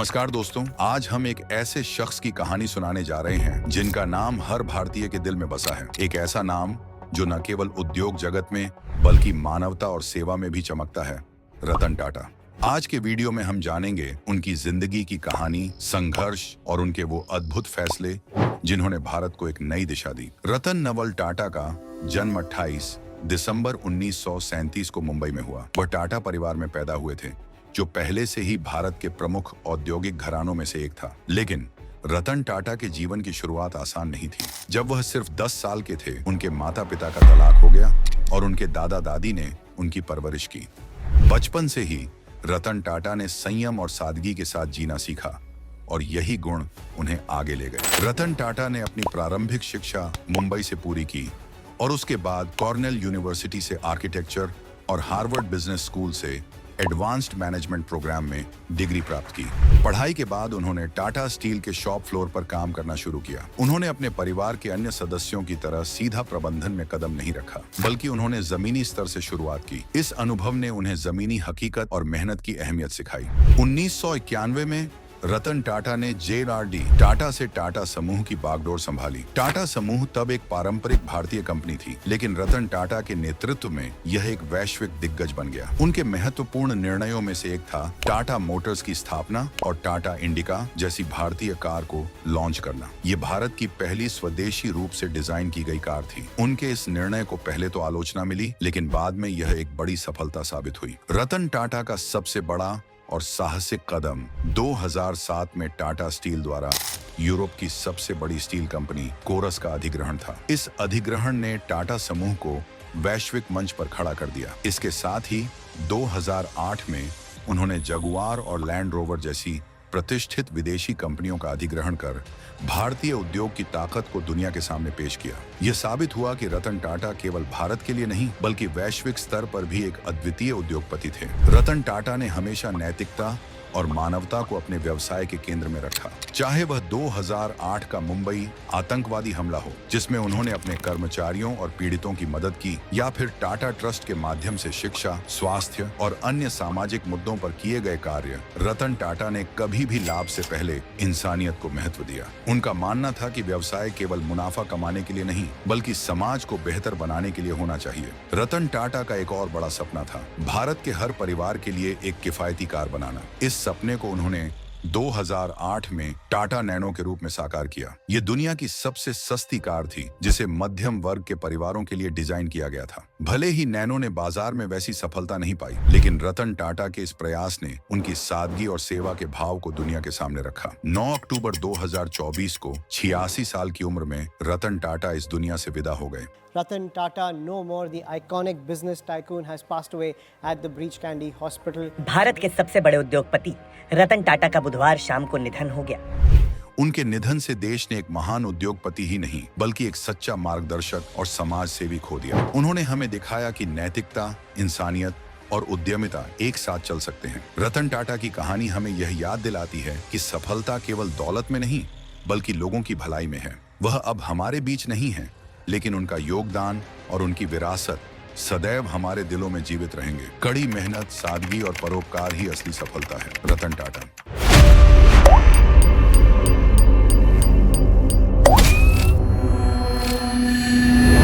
नमस्कार दोस्तों, आज हम एक ऐसे शख्स की कहानी सुनाने जा रहे हैं जिनका नाम हर भारतीय के दिल में बसा है। एक ऐसा नाम जो न केवल उद्योग जगत में बल्कि मानवता और सेवा में भी चमकता है, रतन टाटा। आज के वीडियो में हम जानेंगे उनकी जिंदगी की कहानी, संघर्ष और उनके वो अद्भुत फैसले जिन्होंने भारत को एक नई दिशा दी। रतन नवल टाटा का जन्म 28 दिसंबर 1937 को मुंबई में हुआ। वह टाटा परिवार में पैदा हुए थे जो पहले से ही भारत के प्रमुख औद्योगिक घरानों में से एक था। लेकिन रतन टाटा के जीवन की शुरुआत आसान नहीं थी। जब वह सिर्फ 10 साल के थे, उनके माता पिता का तलाक हो गया और उनके दादा दादी ने उनकी परवरिश की। बचपन से ही रतन टाटा ने संयम और सादगी के साथ जीना सीखा और यही गुण उन्हें आगे ले गए। रतन टाटा ने अपनी प्रारंभिक शिक्षा मुंबई से पूरी की और उसके बाद कॉर्नेल यूनिवर्सिटी से आर्किटेक्चर और हार्वर्ड बिजनेस स्कूल से एडवांस्ड मैनेजमेंट प्रोग्राम में डिग्री प्राप्त की। पढ़ाई के बाद उन्होंने टाटा स्टील के शॉप फ्लोर पर काम करना शुरू किया। उन्होंने अपने परिवार के अन्य सदस्यों की तरह सीधा प्रबंधन में कदम नहीं रखा, बल्कि उन्होंने जमीनी स्तर से शुरुआत की। इस अनुभव ने उन्हें जमीनी हकीकत और मेहनत की अहमियत सिखाई। 1991 में रतन टाटा ने JRD टाटा से टाटा समूह की बागडोर संभाली। टाटा समूह तब एक पारंपरिक भारतीय कंपनी थी, लेकिन रतन टाटा के नेतृत्व में यह एक वैश्विक दिग्गज बन गया। उनके महत्वपूर्ण निर्णयों में से एक था टाटा मोटर्स की स्थापना और टाटा इंडिका जैसी भारतीय कार को लॉन्च करना। ये भारत की पहली स्वदेशी रूप से डिजाइन की गई कार थी। उनके इस निर्णय को पहले तो आलोचना मिली, लेकिन बाद में यह एक बड़ी सफलता साबित हुई। रतन टाटा का सबसे बड़ा और साहसिक कदम 2007 में टाटा स्टील द्वारा यूरोप की सबसे बड़ी स्टील कंपनी कोरस का अधिग्रहण था। इस अधिग्रहण ने टाटा समूह को वैश्विक मंच पर खड़ा कर दिया। इसके साथ ही 2008 में उन्होंने जगुआर और लैंड रोवर जैसी प्रतिष्ठित विदेशी कंपनियों का अधिग्रहण कर भारतीय उद्योग की ताकत को दुनिया के सामने पेश किया। यह साबित हुआ कि रतन टाटा केवल भारत के लिए नहीं बल्कि वैश्विक स्तर पर भी एक अद्वितीय उद्योगपति थे। रतन टाटा ने हमेशा नैतिकता और मानवता को अपने व्यवसाय के केंद्र में रखा। चाहे वह 2008 का मुंबई आतंकवादी हमला हो, जिसमें उन्होंने अपने कर्मचारियों और पीड़ितों की मदद की, या फिर टाटा ट्रस्ट के माध्यम से शिक्षा, स्वास्थ्य और अन्य सामाजिक मुद्दों पर किए गए कार्य, रतन टाटा ने कभी भी लाभ से पहले इंसानियत को महत्व दिया। उनका मानना था कि व्यवसाय केवल मुनाफा कमाने के लिए नहीं बल्कि समाज को बेहतर बनाने के लिए होना चाहिए। रतन टाटा का एक और बड़ा सपना था भारत के हर परिवार के लिए एक किफायती कार बनाना। इस सपने को उन्होंने 2008 में टाटा नैनो के रूप में साकार किया। ये दुनिया की सबसे सस्ती कार थी जिसे मध्यम वर्ग के परिवारों के लिए डिजाइन किया गया था। भले ही नैनो ने बाजार में वैसी सफलता नहीं पाई, लेकिन रतन टाटा के इस प्रयास ने उनकी सादगी और सेवा के भाव को दुनिया के सामने रखा। 9 अक्टूबर 2024 को 86 साल की उम्र में रतन टाटा इस दुनिया से विदा हो गए। Ratan Tata, no more, the iconic business tycoon, has passed away at the Breach Candy Hospital. Bharat के सबसे बड़े उद्योगपति रतन टाटा का बुधवार शाम को निधन हो गया। उनके निधन से देश ने एक महान उद्योगपति ही नहीं बल्कि एक सच्चा मार्गदर्शक और समाज सेवी खो दिया। उन्होंने हमें दिखाया कि नैतिकता, इंसानियत और उद्यमिता एक साथ चल सकते हैं। रतन टाटा की कहानी हमें यह याद दिलाती है कि सफलता केवल दौलत में नहीं बल्कि लोगों की भलाई में है। वह अब हमारे बीच नहीं है, लेकिन उनका योगदान और उनकी विरासत सदैव हमारे दिलों में जीवित रहेंगे। कड़ी मेहनत, सादगी और परोपकार ही असली सफलता है। रतन टाटा।